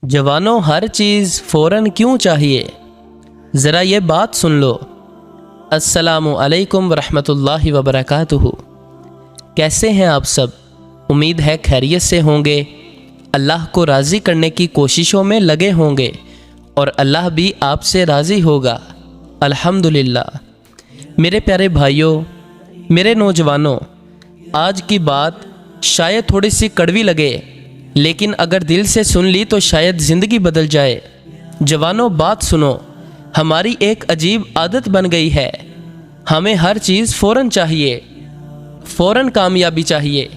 जवानों, हर चीज़ फ़ौरन क्यों चाहिए? ज़रा ये बात सुन लो। अस्सलामु अलैकुम वरहमतुल्लाहि वबरकातुहू। कैसे हैं आप सब? उम्मीद है खैरियत से होंगे, अल्लाह को राज़ी करने की कोशिशों में लगे होंगे और अल्लाह भी आपसे राज़ी होगा, अल्हम्दुलिल्लाह। मेरे प्यारे भाइयों, मेरे नौजवानों, आज की बात शायद थोड़ी सी कड़वी लगे, लेकिन अगर दिल से सुन ली तो शायद ज़िंदगी बदल जाए। जवानों, बात सुनो। हमारी एक अजीब आदत बन गई है, हमें हर चीज़ फ़ौरन चाहिए। फ़ौरन कामयाबी चाहिए,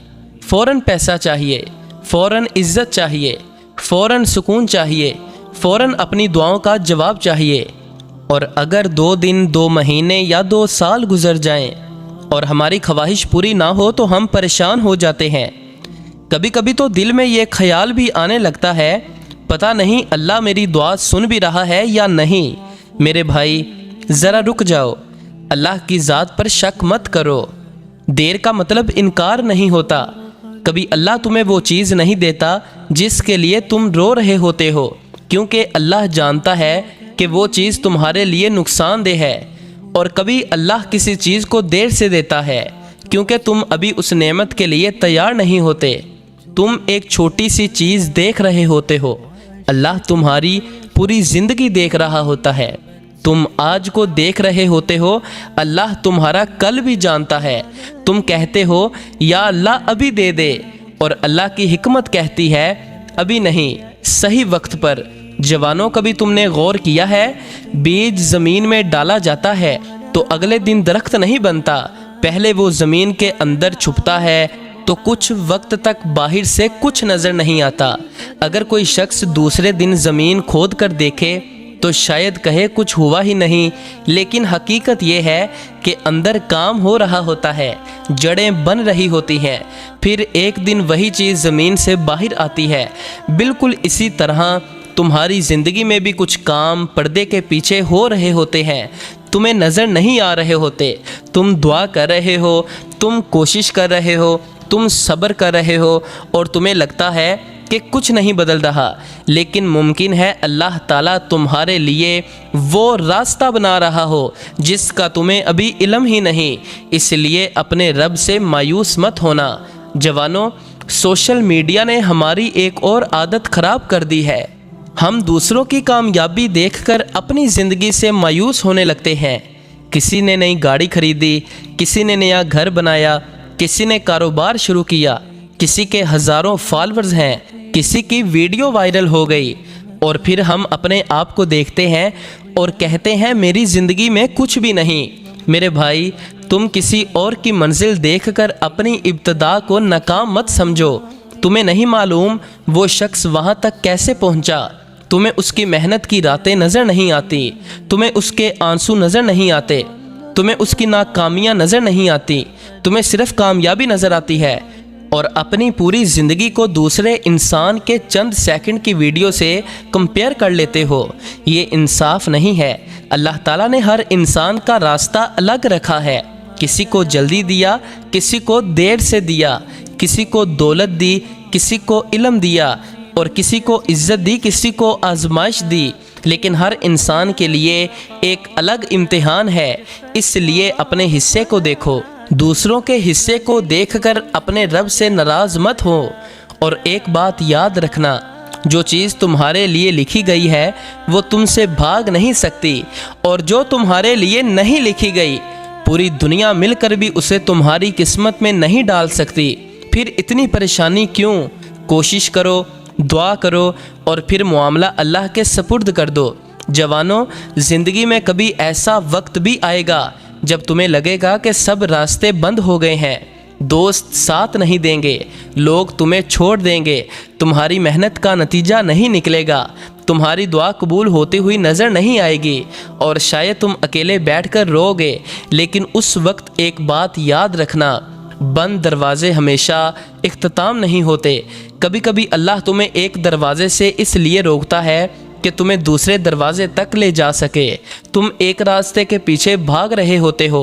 फ़ौरन पैसा चाहिए, फ़ौरन इज़्ज़त चाहिए, फ़ौरन सुकून चाहिए, फ़ौरन अपनी दुआओं का जवाब चाहिए। और अगर 2 दिन, 2 महीने या 2 साल गुजर जाएं और हमारी ख्वाहिश पूरी ना हो तो हम परेशान हो जाते हैं। कभी कभी तो दिल में ये ख्याल भी आने लगता है, पता नहीं अल्लाह मेरी दुआ सुन भी रहा है या नहीं। मेरे भाई, ज़रा रुक जाओ, अल्लाह की ज़ात पर शक मत करो। देर का मतलब इनकार नहीं होता। कभी अल्लाह तुम्हें वो चीज़ नहीं देता जिसके लिए तुम रो रहे होते हो, क्योंकि अल्लाह जानता है कि वो चीज़ तुम्हारे लिए नुकसानदेह है। और कभी अल्लाह किसी चीज़ को देर से देता है क्योंकि तुम अभी उस नेमत के लिए तैयार नहीं होते। तुम एक छोटी सी चीज़ देख रहे होते हो, अल्लाह तुम्हारी पूरी ज़िंदगी देख रहा होता है। तुम आज को देख रहे होते हो, अल्लाह तुम्हारा कल भी जानता है। तुम कहते हो या अल्लाह अभी दे दे, और अल्लाह की हिकमत कहती है अभी नहीं, सही वक्त पर। जवानों, कभी तुमने गौर किया है, बीज ज़मीन में डाला जाता है तो अगले दिन दरख्त नहीं बनता, पहले वो ज़मीन के अंदर छुपता है तो कुछ वक्त तक बाहर से कुछ नज़र नहीं आता। अगर कोई शख्स दूसरे दिन ज़मीन खोद कर देखे तो शायद कहे कुछ हुआ ही नहीं, लेकिन हकीकत ये है कि अंदर काम हो रहा होता है, जड़ें बन रही होती हैं, फिर एक दिन वही चीज़ ज़मीन से बाहर आती है। बिल्कुल इसी तरह तुम्हारी ज़िंदगी में भी कुछ काम पर्दे के पीछे हो रहे होते हैं, तुम्हें नज़र नहीं आ रहे होते। तुम दुआ कर रहे हो, तुम कोशिश कर रहे हो, तुम सब्र कर रहे हो और तुम्हें लगता है कि कुछ नहीं बदल रहा, लेकिन मुमकिन है अल्लाह ताला तुम्हारे लिए वो रास्ता बना रहा हो जिसका तुम्हें अभी इल्म ही नहीं। इसलिए अपने रब से मायूस मत होना। जवानों, सोशल मीडिया ने हमारी एक और आदत ख़राब कर दी है। हम दूसरों की कामयाबी देखकर अपनी ज़िंदगी से मायूस होने लगते हैं। किसी ने नई गाड़ी खरीदी, किसी ने नया घर बनाया, किसी ने कारोबार शुरू किया, किसी के हज़ारों फॉलोअर्स हैं, किसी की वीडियो वायरल हो गई, और फिर हम अपने आप को देखते हैं और कहते हैं मेरी ज़िंदगी में कुछ भी नहीं। मेरे भाई, तुम किसी और की मंजिल देखकर अपनी इब्तिदा को नाकाम मत समझो। तुम्हें नहीं मालूम वो शख्स वहाँ तक कैसे पहुँचा। तुम्हें उसकी मेहनत की रातें नज़र नहीं आती, तुम्हें उसके आंसू नज़र नहीं आते, तुम्हें उसकी नाकामियाँ नज़र नहीं आती, तुम्हें सिर्फ कामयाबी नज़र आती है। और अपनी पूरी ज़िंदगी को दूसरे इंसान के चंद सेकंड की वीडियो से कंपेयर कर लेते हो। ये इंसाफ नहीं है। अल्लाह ताला ने हर इंसान का रास्ता अलग रखा है। किसी को जल्दी दिया, किसी को देर से दिया, किसी को दौलत दी, किसी को इल्म दिया, और किसी को इज़्ज़त दी, किसी को आजमाइश दी, लेकिन हर इंसान के लिए एक अलग इम्तिहान है। इसलिए अपने हिस्से को देखो, दूसरों के हिस्से को देखकर अपने रब से नाराज़ मत हो। और एक बात याद रखना, जो चीज़ तुम्हारे लिए लिखी गई है वो तुमसे भाग नहीं सकती, और जो तुम्हारे लिए नहीं लिखी गई पूरी दुनिया मिलकर भी उसे तुम्हारी किस्मत में नहीं डाल सकती। फिर इतनी परेशानी क्यों? कोशिश करो, दुआ करो और फिर मामला अल्लाह के सपुर्द कर दो। जवानों, ज़िंदगी में कभी ऐसा वक्त भी आएगा जब तुम्हें लगेगा कि सब रास्ते बंद हो गए हैं, दोस्त साथ नहीं देंगे, लोग तुम्हें छोड़ देंगे, तुम्हारी मेहनत का नतीजा नहीं निकलेगा, तुम्हारी दुआ कबूल होती हुई नज़र नहीं आएगी, और शायद तुम अकेले बैठकर रोओगे। लेकिन उस वक्त एक बात याद रखना, बंद दरवाजे हमेशा इख्तिताम नहीं होते। कभी कभी अल्लाह तुम्हें एक दरवाजे से इसलिए रोकता है कि तुम्हें दूसरे दरवाजे तक ले जा सके। तुम एक रास्ते के पीछे भाग रहे होते हो,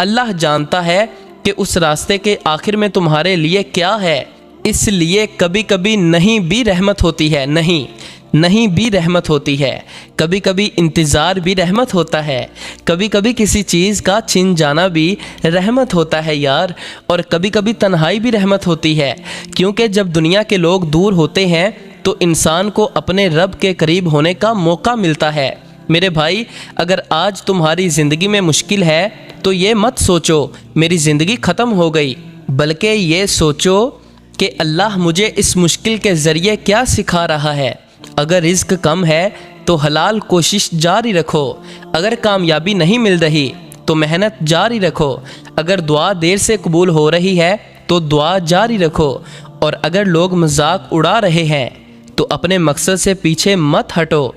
अल्लाह जानता है कि उस रास्ते के आखिर में तुम्हारे लिए क्या है। इसलिए कभी कभी नहीं भी रहमत होती है। नहीं, نہیں بھی رحمت ہوتی ہے، کبھی کبھی انتظار بھی رحمت ہوتا ہے، کبھی کبھی کسی چیز کا چھن جانا بھی رحمت ہوتا ہے یار، اور کبھی کبھی تنہائی بھی رحمت ہوتی ہے، کیونکہ جب دنیا کے لوگ دور ہوتے ہیں تو انسان کو اپنے رب کے قریب ہونے کا موقع ملتا ہے۔ میرے بھائی، اگر آج تمہاری زندگی میں مشکل ہے تو یہ مت سوچو میری زندگی ختم ہو گئی، بلکہ یہ سوچو کہ اللہ مجھے اس مشکل کے ذریعے کیا سکھا رہا ہے۔ اگر رزق کم ہے تو حلال کوشش جاری رکھو، اگر کامیابی نہیں مل رہی تو محنت جاری رکھو، اگر دعا دیر سے قبول ہو رہی ہے تو دعا جاری رکھو، اور اگر لوگ مذاق اڑا رہے ہیں تو اپنے مقصد سے پیچھے مت ہٹو۔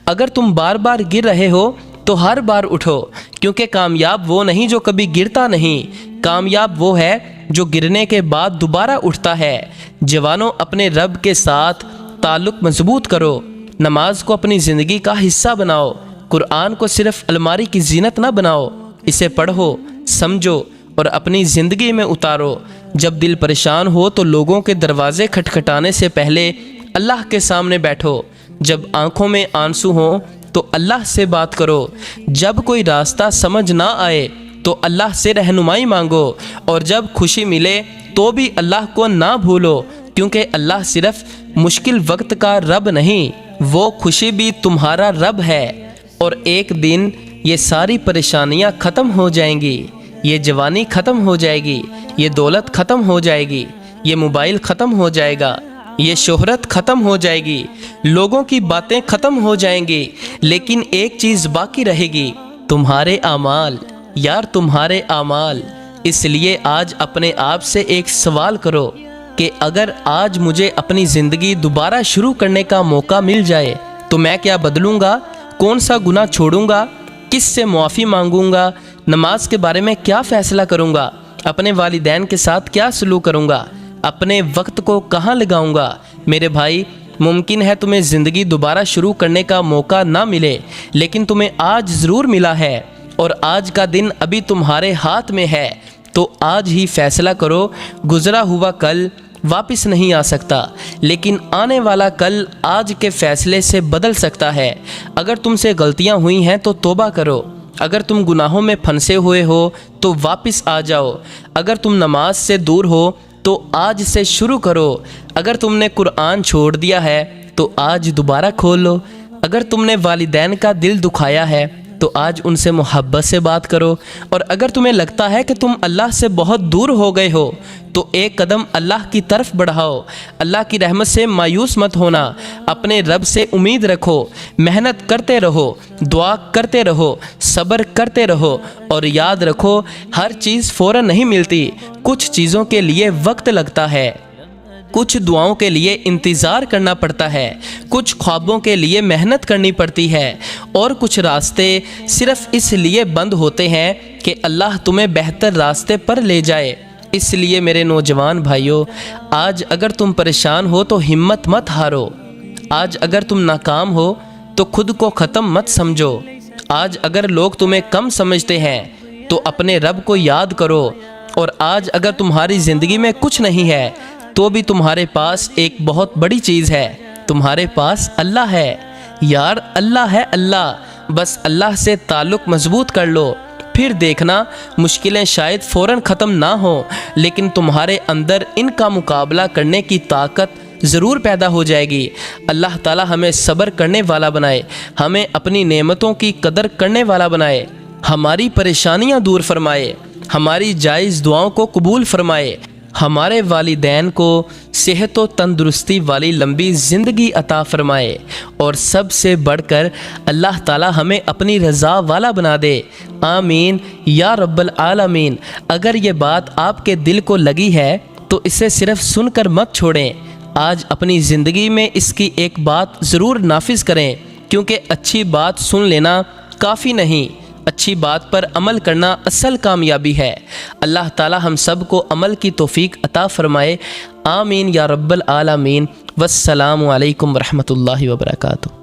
اگر تم بار بار گر رہے ہو تو ہر بار اٹھو، کیونکہ کامیاب وہ نہیں جو کبھی گرتا نہیں، کامیاب وہ ہے جو گرنے کے بعد دوبارہ اٹھتا ہے۔ جوانوں، اپنے رب کے ساتھ تعلق مضبوط کرو، نماز کو اپنی زندگی کا حصہ بناؤ، قرآن کو صرف الماری کی زینت نہ بناؤ، اسے پڑھو، سمجھو اور اپنی زندگی میں اتارو۔ جب دل پریشان ہو تو لوگوں کے دروازے کھٹکھٹانے سے پہلے اللہ کے سامنے بیٹھو، جب آنکھوں میں آنسو ہوں تو اللہ سے بات کرو، جب کوئی راستہ سمجھ نہ آئے تو اللہ سے رہنمائی مانگو، اور جب خوشی ملے تو بھی اللہ کو نہ بھولو، کیونکہ اللہ صرف مشکل وقت کا رب نہیں، وہ خوشی بھی تمہارا رب ہے۔ اور ایک دن یہ ساری پریشانیاں ختم ہو جائیں گی، یہ جوانی ختم ہو جائے گی، یہ دولت ختم ہو جائے گی، یہ موبائل ختم ہو جائے گا، یہ شہرت ختم ہو جائے گی، لوگوں کی باتیں ختم ہو جائیں گی، لیکن ایک چیز باقی رہے گی، تمہارے اعمال، یار تمہارے اعمال۔ اس لیے آج اپنے آپ سے ایک سوال کرو کہ اگر آج مجھے اپنی زندگی دوبارہ شروع کرنے کا موقع مل جائے تو میں کیا بدلوں گا؟ کون سا گناہ چھوڑوں گا؟ کس سے معافی مانگوں گا؟ نماز کے بارے میں کیا فیصلہ کروں گا؟ اپنے والدین کے ساتھ کیا سلوک کروں گا؟ اپنے وقت کو کہاں لگاؤں گا؟ میرے بھائی، ممکن ہے تمہیں زندگی دوبارہ شروع کرنے کا موقع نہ ملے، لیکن تمہیں آج ضرور ملا ہے، اور آج کا دن ابھی تمہارے ہاتھ میں ہے، تو آج ہی فیصلہ کرو۔ گزرا ہوا کل واپس نہیں آ سکتا، لیکن آنے والا کل آج کے فیصلے سے بدل سکتا ہے۔ اگر تم سے غلطیاں ہوئی ہیں تو توبہ کرو، اگر تم گناہوں میں پھنسے ہوئے ہو تو واپس آ جاؤ، اگر تم نماز سے دور ہو تو آج سے شروع کرو، اگر تم نے قرآن چھوڑ دیا ہے تو آج دوبارہ کھول لو، اگر تم نے والدین کا دل دکھایا ہے تو آج ان سے محبت سے بات کرو، اور اگر تمہیں لگتا ہے کہ تم اللہ سے بہت دور ہو گئے ہو تو ایک قدم اللہ کی طرف بڑھاؤ۔ اللہ کی رحمت سے مایوس مت ہونا، اپنے رب سے امید رکھو، محنت کرتے رہو، دعا کرتے رہو، صبر کرتے رہو، اور یاد رکھو ہر چیز فوراً نہیں ملتی، کچھ چیزوں کے لیے وقت لگتا ہے، کچھ دعاؤں کے لیے انتظار کرنا پڑتا ہے، کچھ خوابوں کے لیے محنت کرنی پڑتی ہے، اور کچھ راستے صرف اس لیے بند ہوتے ہیں کہ اللہ تمہیں بہتر راستے پر لے جائے۔ اس لیے میرے نوجوان بھائیوں، آج اگر تم پریشان ہو تو ہمت مت ہارو، آج اگر تم ناکام ہو تو خود کو ختم مت سمجھو، آج اگر لوگ تمہیں کم سمجھتے ہیں تو اپنے رب کو یاد کرو، اور آج اگر تمہاری زندگی میں کچھ نہیں ہے تو بھی تمہارے پاس ایک بہت بڑی چیز ہے، تمہارے پاس اللہ ہے یار، اللہ ہے اللہ، بس اللہ سے تعلق مضبوط کر لو، پھر دیکھنا مشکلیں شاید فوراً ختم نہ ہوں، لیکن تمہارے اندر ان کا مقابلہ کرنے کی طاقت ضرور پیدا ہو جائے گی۔ اللہ تعالی ہمیں صبر کرنے والا بنائے، ہمیں اپنی نعمتوں کی قدر کرنے والا بنائے، ہماری پریشانیاں دور فرمائے، ہماری جائز دعاؤں کو قبول فرمائے، ہمارے والدین کو صحت و تندرستی والی لمبی زندگی عطا فرمائے، اور سب سے بڑھ کر اللہ تعالی ہمیں اپنی رضا والا بنا دے۔ آمین یا رب العالمین۔ اگر یہ بات آپ کے دل کو لگی ہے تو اسے صرف سن کر مت چھوڑیں، آج اپنی زندگی میں اس کی ایک بات ضرور نافذ کریں، کیونکہ اچھی بات سن لینا کافی نہیں، اچھی بات پر عمل کرنا اصل کامیابی ہے۔ اللہ تعالی ہم سب کو عمل کی توفیق عطا فرمائے۔ آمین یا رب العالمین۔ والسلام علیکم ورحمۃ اللہ وبرکاتہ۔